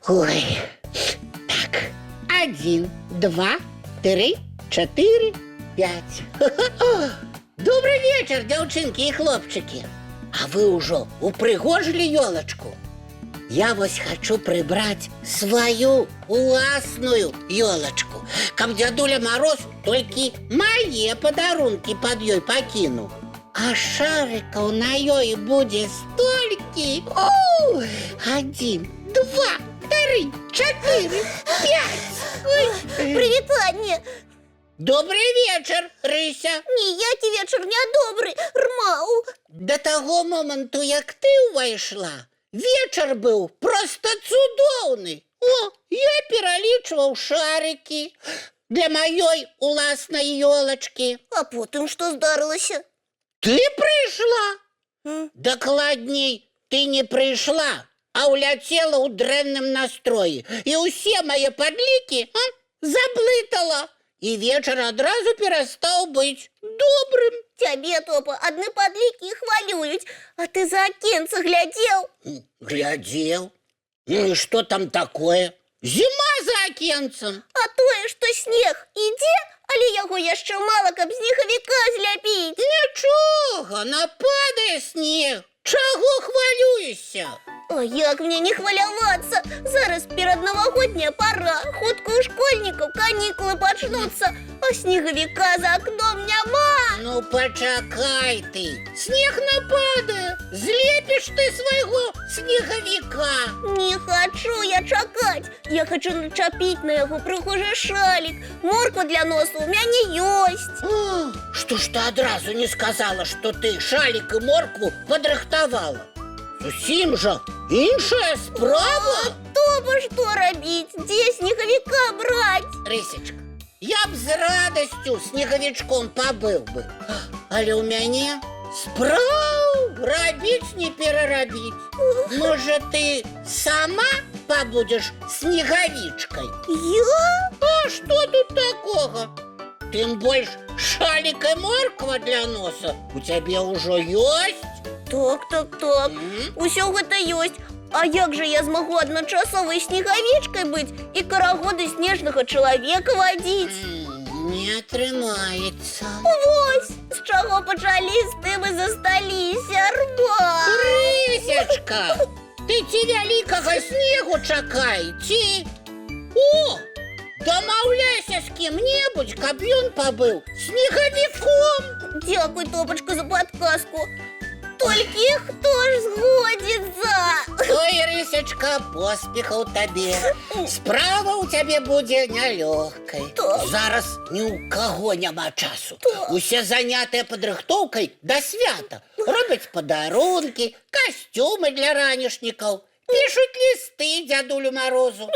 Ой, так, 1, 2, 3, 4, 5. Добрый вечер, девчонки и хлопчики. А вы уже упрыгожили елочку? Я вось хочу прибрать свою власную елочку. Каб дядуля Мороз только мои подарунки под ёй покинул. А шариков на ёй будет стольки. 1, 2, 3, 4, 5. Привітання! Добрый вечер, Рыся. Ніякий вечір нядобрий, Рмау. До того моменту, як ти увайшла, вечер был просто цудоўны. О, я пералічваў шарики для моей уласной елочки. А потім що здарилося? Ты пришла? Докладней, ты не пришла, а уляцела у дрэнным настрое. И усе мои подлики заблытала. И вечер одразу перестал быть добрым. Тебе, Топа, одни подліки хвалюють, а ти за окенце глядел? Глядел. Ну и что там такое? Зима за окенцем. А тое, що сніг іде, але його яшчэ мало, каб сніговика зляпіць. Нічого, нападає сніг. Чого хвалюєшся? А як мне не хвалявацца? Зараз пераднавагодняя пора, хутка у школьнікаў канікулы пачнуцца, а снегавіка за акном няма. Ну почакай ты. Снег нападає. Злепиш ты свайго снеговика. Не хочу я чакаць. Я хочу начапіць на яго прыгожы шалік. Морква для носу у мяне ёсць. О, что ж ты одразу не сказала, что ты шалик и моркву подрыхтовала? Зусім жа іншая справа. Топа, што рабіць? Дзе снегавіка браць? Рысечка, я б з радостью снеговичком побыл бы. Але у мяне справ рабіць не перарабіць. Может, ты сама побудешь снеговичкой? Я? А что тут такого? Тем больше шалик и морква для носа у тебя уже есть. Так. Усё гэта ёсць. А як жа я змагу адначасовай снегавічкай быць і карагоды снежнага чалавека вадзіць? Не атрымаецца. Вось, з чаго пачалі, з тым і засталіся, Рма. Рысечка, ты ці вялікага снегу чакай, ці... О, дамаўляйся з кім-небудзь, каб ён пабыў снегавіком. Дзякуй, Топачка, за падказку. Толькі хто ж згодзіцца? Ой, Рысечка, поспехаў табе. Справа ў цябе будзе нялёгкай. Зараз ні ў каго няма часу. Усе занятыя падрыхтоўкай да свята. Робяць падарункі, касцюмы для ранішнікаў, пішуць лісты дзядулю Марозу.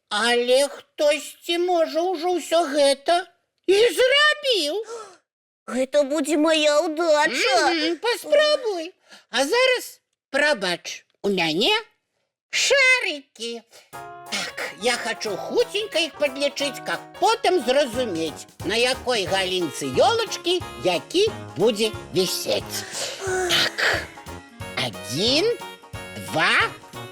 Але хтосьці, можа, ўжо ўсё гэта і зрабіў. Гэта будзе моя ўдача. Паспрабуй. А зараз, прабач, у мяне шарики. Так, я хочу хутенько их подлічыць, каб потым зразумець, на якой галінцы ёлачкі які будзе вісець. Так, 1, 2,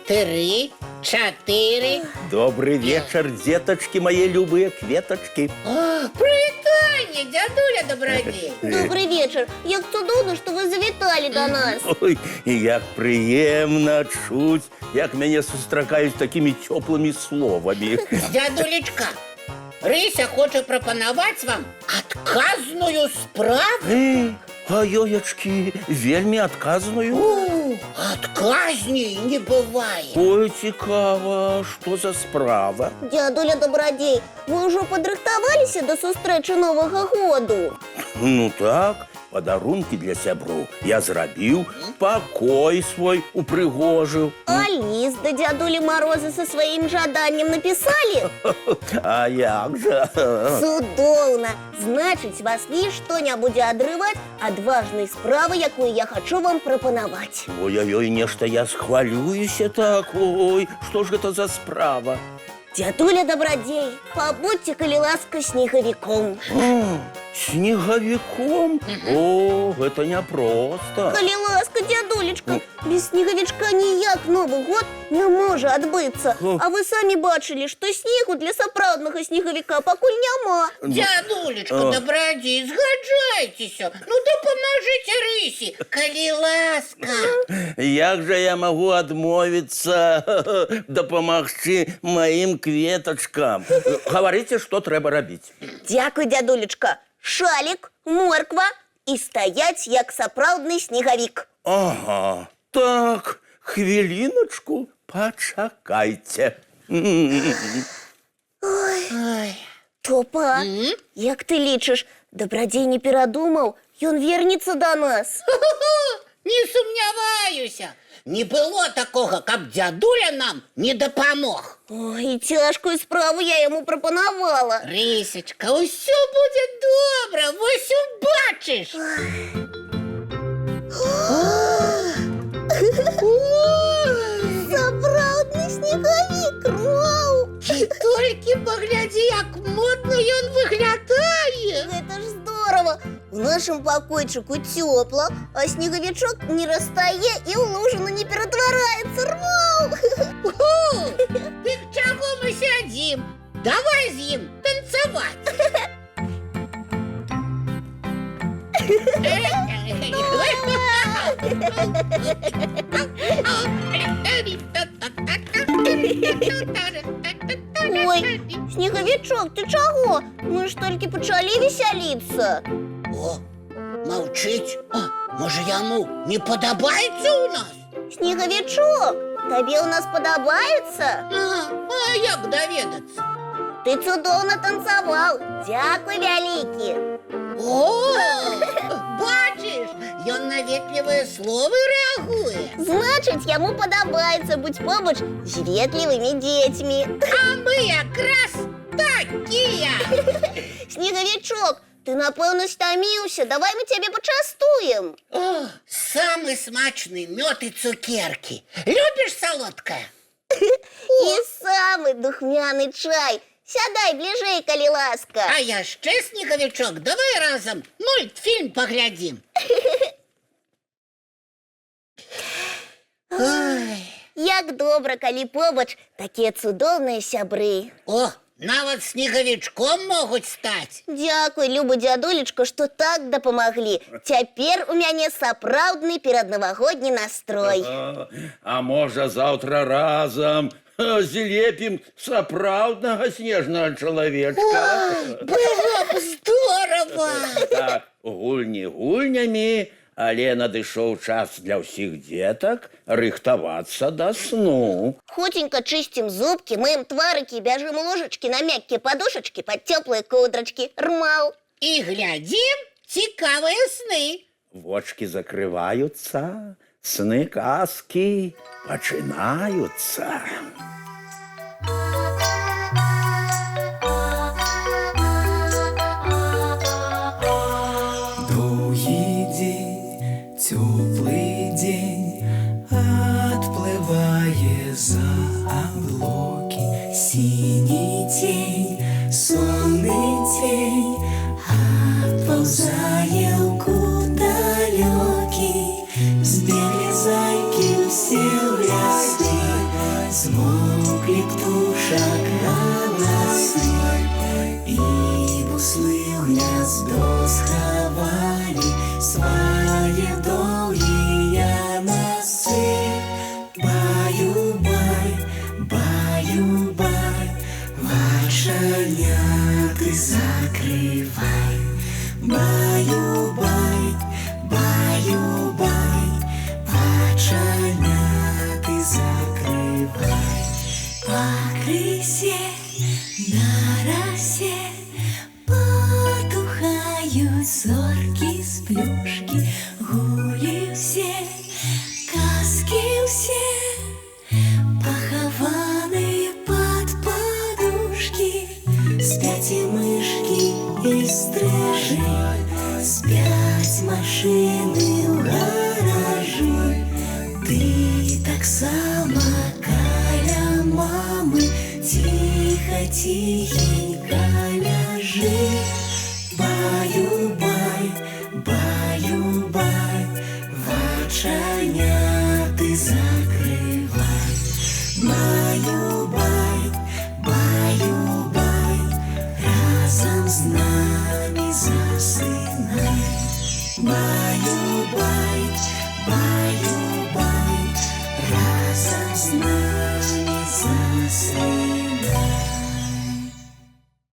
3, 4. Добрый вечер, деточки мои любые кветочки. О, прывітанне, дзядуля Добрадзей. Добрый вечер. Як цудоўна, што вы завіталі да нас. Ой, і як прыемна чуць, як мяне сустракаюць такімі цёплымі словамі. Дзядулечка, Рыся хоча прапанаваць вам адказную справу. А ёечкі, вельмі адказную. Адказней не бывае. Ой, цікава, што за справа? Дзядуля Добрадзей, вы ўжо падрыхтаваліся да сустрэчы Новага году? Ну так, падарункі для сяброў я зрабіў, пакой свой упрыгожыў. А лист до дядули Мороза со своим жаданием написали? А як жа? Цудоўна! Значыць, вас нішто не будзе адрываць ад важнай справы, якую я хочу вам прапанаваць. Ой-ой-ой, нешта я схвалююся так. Ой, што ж гэта за справа? Дядуля Добродей, побудьте, коли ласка, снеговиком. Снегавіком? О, гэта няпроста. Коли ласка, дядулечка, без снеговичка ніяк Новый год не можа адбыцца. А вы самі бачылі, што снегу для сапраўднага снегавіка пакуль няма. Дядулечка Добродей, згаджайцеся. Ну, дапамажыце рысе, калі ласка. Як жа я магу адмовіцца дапамагчы маім кветачкам? Гаварыце, што трэба рабіць. Дзякуй, дядулечка. Шалік, морква і стаяць як сапраўдны снегавік. Ага, так, хвіліначку, пачакайце. Ой. Топа, як ты лічыш, Добродей не перадумаў? Ён вернецца да нас. Не сумняваюся. Не было такога, каб дзядуля нам не дапамог. Ой, цяжкую справу я яму прапанавала. Рысачка, усё будзе добра, вось убачыш. Сапраўдны снегавік, вау! Ты толькі паглядзі, як модна ён выглядае. Гэта ж здорово! У нашым пакойчыку цёпла, а снегавічок не растае і ў лужыну не ператвараецца. Рваў! Дык чаго мы сядзім? Давай з ім танцаваць. Ой, снегавічок, ты чаго? Мы ж толькі пачалі весяліцца. О, маўчыць. Можа, яму не падабаецца ў нас? Снегавічок, табе ў нас падабаецца? А як даведацца? Ты цудоўна танцаваў. Дзякуй вялікі. О, бачыш, ён на ветлівыя словы рэагуе. Значыць, яму падабаецца быць побач з ветлівымі дзецьмі. А мы якраз такія. Снегавічок, ты, напэўна, стаміўся. Давай мы цябе пачастуем. О, самы смачны мёд і цукеркі. Любіш салодкае? І самы духмяны чай. Сядай бліжэй, калі ласка. А яшчэ, снегавічок, давай разам мультфільм паглядзім. Ой. Як добра, калі побач такія цудоўныя сябры. О, нават снегавічком могуць стаць. Дзякуй, люба дзядулечка, што так дапамаглі. Цяпер у мяне сапраўдны пераднавагодні настрой. А можа, заўтра разам злепім сапраўднага снежнага чалавечка? Было б здорава. Так, гульні гульнямі, але надышоў час для ўсіх дзетак рыхтавацца да сну. Хуценька чысцім зубкі, мыем тварыкі, бяжым ложачкі на мяккія падушачкі пад цёплыя коўдрачкі. Рмаў. І глядзім цікавыя сны. Вочки закрываюцца, сны казкі пачынаюцца.